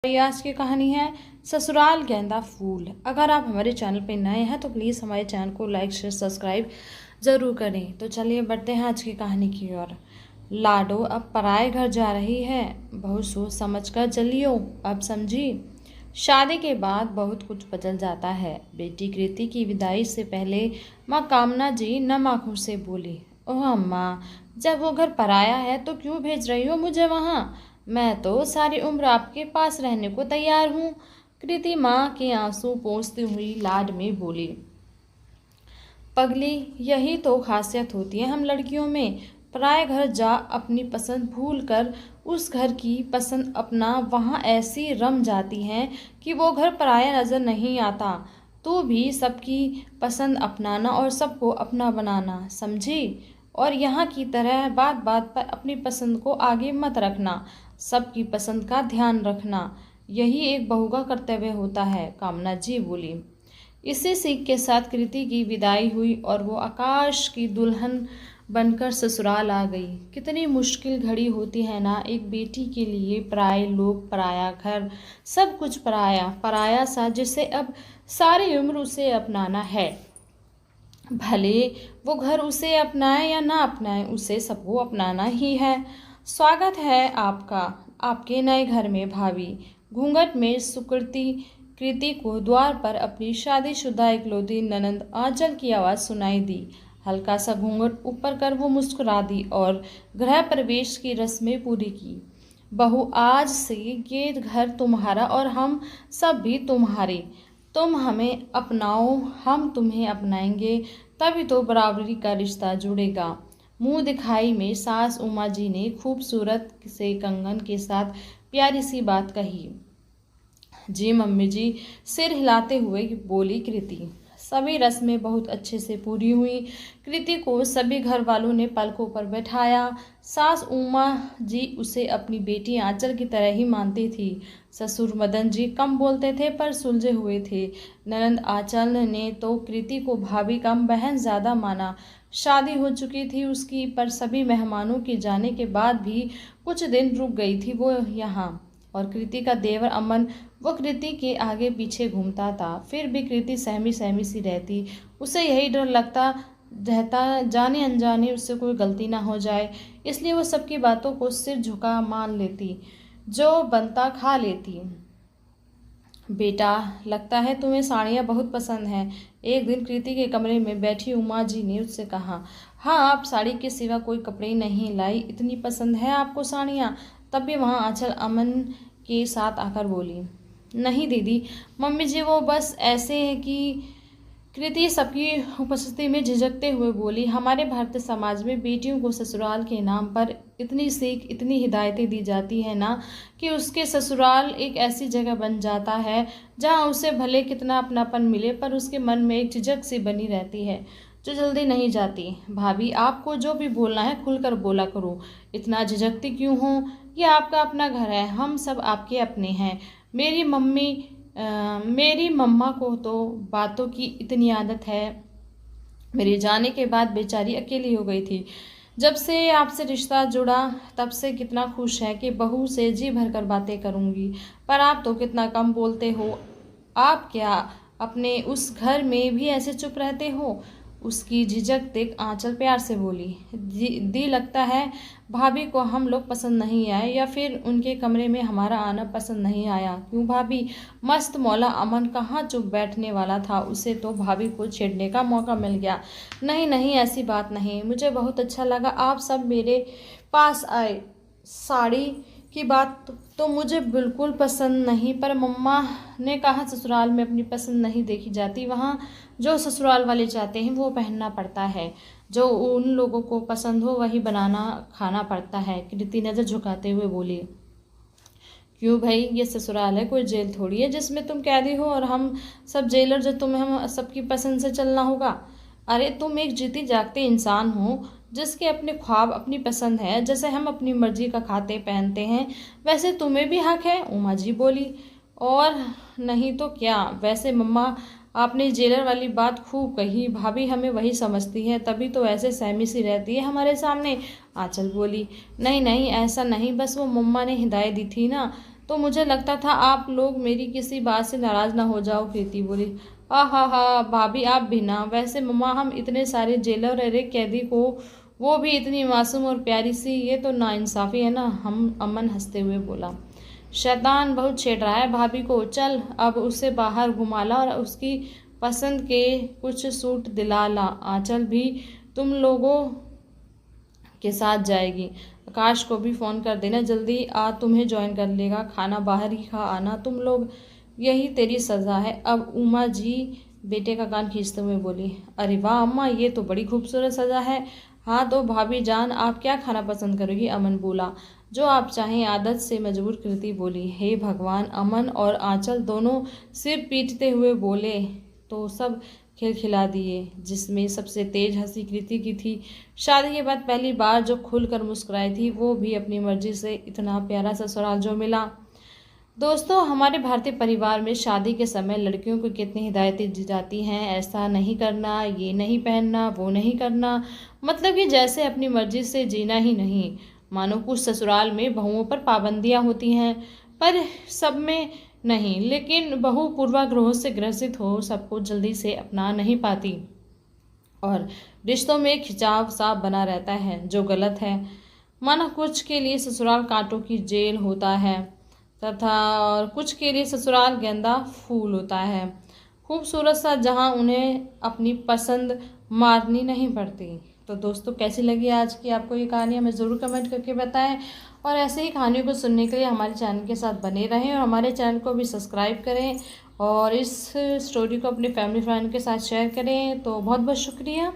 ये आज की कहानी है ससुराल गेंदा फूल। अगर आप हमारे चैनल पर नए हैं तो प्लीज़ हमारे चैनल को लाइक शेयर सब्सक्राइब ज़रूर करें। तो चलिए बढ़ते हैं आज की कहानी की ओर। लाडो अब पराए घर जा रही है। बहुत सोच समझ कर चलियो, अब समझी। शादी के बाद बहुत कुछ बदल जाता है। बेटी कृति की विदाई से पहले माँ कामना जी नम आँखों से बोली, ओह अम्मा, जब वो घर पराया है तो क्यों भेज रही हो मुझे वहाँ? मैं तो सारी उम्र आपके पास रहने को तैयार हूँ। कृति माँ के आंसू पोंछती हुई लाड में बोली, पगली, यही तो खासियत होती है हम लड़कियों में। पराए घर जा अपनी पसंद भूल कर उस घर की पसंद अपना, वहाँ ऐसी रम जाती हैं कि वो घर पराया नजर नहीं आता। तू भी सबकी पसंद अपनाना और सबको अपना बनाना, समझी? और यहाँ की तरह बात बात पर अपनी पसंद को आगे मत रखना। सबकी पसंद का ध्यान रखना, यही एक बहू का कर्तव्य होता है, कामना जी बोली। इसी सीख के साथ कृति की विदाई हुई और वो आकाश की दुल्हन बनकर ससुराल आ गई। कितनी मुश्किल घड़ी होती है ना एक बेटी के लिए। पराए लोग, पराया घर, सब कुछ पराया पराया सा, जिसे अब सारी उम्र उसे अपनाना है। भले वो घर उसे अपनाए या ना अपनाए, उसे सबको अपनाना ही है। स्वागत है आपका आपके नए घर में भाभी। घूंघट में सुकृति कृति को द्वार पर अपनी शादीशुदा इकलौती ननंद आंचल की आवाज़ सुनाई दी। हल्का सा घूंघट ऊपर कर वो मुस्कुरा दी और गृह प्रवेश की रस्में पूरी की। बहू, आज से ये घर तुम्हारा और हम सब भी तुम्हारे। तुम हमें अपनाओ, हम तुम्हें अपनाएंगे, तभी तो बराबरी का रिश्ता जुड़ेगा। मुंह दिखाई में सास उमा जी ने खूबसूरत से कंगन के साथ प्यारी सी बात कही। जी मम्मी जी, सिर हिलाते हुए बोली कृति। सभी रस्में बहुत अच्छे से पूरी हुई। कृति को सभी घर वालों ने पलकों पर बैठाया। सास उमा जी उसे अपनी बेटी आंचल की तरह ही मानती थी। ससुर मदन जी कम बोलते थे पर सुलझे हुए थे। ननंद आंचल ने तो कृति को भाभी कम बहन ज़्यादा माना। शादी हो चुकी थी उसकी, पर सभी मेहमानों के जाने के बाद भी कुछ दिन रुक गई थी वो यहाँ। और कृति का देवर अमन, वो कृति के आगे पीछे घूमता था। फिर भी कृति सहमी सहमी सी रहती। उसे यही डर लगता रहता, जाने अनजाने उससे कोई गलती ना हो जाए, इसलिए वो सबकी बातों को सिर झुका मान लेती, जो बनता खा लेती। बेटा, लगता है तुम्हें साड़ियाँ बहुत पसंद हैं। एक दिन कृति के कमरे में बैठी उमा जी ने उससे कहा। हाँ, आप साड़ी के सिवा कोई कपड़े नहीं लाई, इतनी पसंद है आपको साड़ियाँ? तब भी वहाँ आंचल अमन के साथ आकर बोली, नहीं दीदी, मम्मी जी वो बस ऐसे है कि। कृति सबकी उपस्थिति में झिझकते हुए बोली, हमारे भारतीय समाज में बेटियों को ससुराल के नाम पर इतनी सीख, इतनी हिदायतें दी जाती है ना, कि उसके ससुराल एक ऐसी जगह बन जाता है जहां उसे भले कितना अपनापन मिले, पर उसके मन में एक झिझक सी बनी रहती है जो जल्दी नहीं जाती। भाभी, आपको जो भी बोलना है खुलकर बोला करो, इतना झिझकती क्यों हो? ये आपका अपना घर है, हम सब आपके अपने हैं। मेरी मम्मा को तो बातों की इतनी आदत है। मेरे जाने के बाद बेचारी अकेली हो गई थी। जब से आपसे रिश्ता जुड़ा तब से कितना खुश है कि बहू से जी भरकर बातें करूंगी, पर आप तो कितना कम बोलते हो। आप क्या अपने उस घर में भी ऐसे चुप रहते हो? उसकी झिझक देख आंचल प्यार से बोली, दी लगता है भाभी को हम लोग पसंद नहीं आए, या फिर उनके कमरे में हमारा आना पसंद नहीं आया। क्यों भाभी? मस्त मौला अमन कहाँ चुप बैठने वाला था, उसे तो भाभी को छेड़ने का मौका मिल गया। नहीं नहीं, ऐसी बात नहीं, मुझे बहुत अच्छा लगा आप सब मेरे पास आए। साड़ी की बात तो मुझे बिल्कुल पसंद नहीं, पर मम्मा ने कहा ससुराल में अपनी पसंद नहीं देखी जाती, वहाँ जो ससुराल वाले चाहते हैं वो पहनना पड़ता है, जो उन लोगों को पसंद हो वही बनाना खाना पड़ता है। कृति नज़र झुकाते हुए बोली, क्यों भाई, ये ससुराल है, कोई जेल थोड़ी है जिसमें तुम कैदी हो और हम सब जेलर जो तुम्हें हम सबकी पसंद से चलना होगा। अरे तुम एक जीती जागते इंसान हो जिसके अपने ख्वाब, अपनी पसंद है। जैसे हम अपनी मर्जी का खाते पहनते हैं वैसे तुम्हें भी हक है, उमा जी बोली। और नहीं तो क्या। वैसे मम्मा, आपने जेलर वाली बात खूब कही, भाभी हमें वही समझती है, तभी तो ऐसे सहमी सी रहती है हमारे सामने, आंचल बोली। नहीं नहीं, ऐसा नहीं, बस वो मम्मा ने हिदायत दी थी ना, तो मुझे लगता था आप लोग मेरी किसी बात से नाराज़ ना हो जाओ। कृति बोली। हा भाभी आप भी ना। वैसे मम्मा हम इतने सारे जेलर और एक कैदी को, वो भी इतनी मासूम और प्यारी सी, ये तो नाइंसाफ़ी है ना। हम अमन हंसते हुए बोला। शैतान बहुत छेड़ रहा है भाभी को। चल अब उसे बाहर घुमा ला और उसकी पसंद के कुछ सूट दिला ला। आंचल भी तुम लोगों के साथ जाएगी। आकाश को भी फ़ोन कर देना, जल्दी आ तुम्हें ज्वाइन कर लेगा। खाना बाहर ही खा आना तुम लोग, यही तेरी सज़ा है। अब उमा जी बेटे का कान खींचते हुए बोली। अरे वाह अम्मा, ये तो बड़ी खूबसूरत सज़ा है। हाँ तो भाभी जान आप क्या खाना पसंद करोगी? अमन बोला। जो आप चाहें। आदत से मजबूर कृति बोली। हे भगवान, अमन और आंचल दोनों सिर पीटते हुए बोले तो सब खिलखिला दिए, जिसमें सबसे तेज हंसी कृति की थी। शादी के बाद पहली बार जो खुलकर मुस्कुराई थी, वो भी अपनी मर्जी से। इतना प्यारा ससुराल जो मिला। दोस्तों, हमारे भारतीय परिवार में शादी के समय लड़कियों को कितनी हिदायतें दी जाती हैं। ऐसा नहीं करना, ये नहीं पहनना, वो नहीं करना, मतलब कि जैसे अपनी मर्जी से जीना ही नहीं। मानो कुछ ससुराल में बहुओं पर पाबंदियां होती हैं, पर सब में नहीं। लेकिन बहू पूर्वाग्रहों से ग्रसित हो सबको जल्दी से अपना नहीं पाती और रिश्तों में खिंचाव सा बना रहता है, जो गलत है। माना कुछ के लिए ससुराल कांटों की जेल होता है तथा और कुछ के लिए ससुराल गेंदा फूल होता है, खूबसूरत सा, जहां उन्हें अपनी पसंद मारनी नहीं पड़ती। तो दोस्तों, कैसी लगी आज की आपको ये कहानी, हमें ज़रूर कमेंट करके बताएं। और ऐसे ही कहानियों को सुनने के लिए हमारे चैनल के साथ बने रहें और हमारे चैनल को भी सब्सक्राइब करें और इस स्टोरी को अपने फैमिली फ्रेंड के साथ शेयर करें। तो बहुत बहुत शुक्रिया।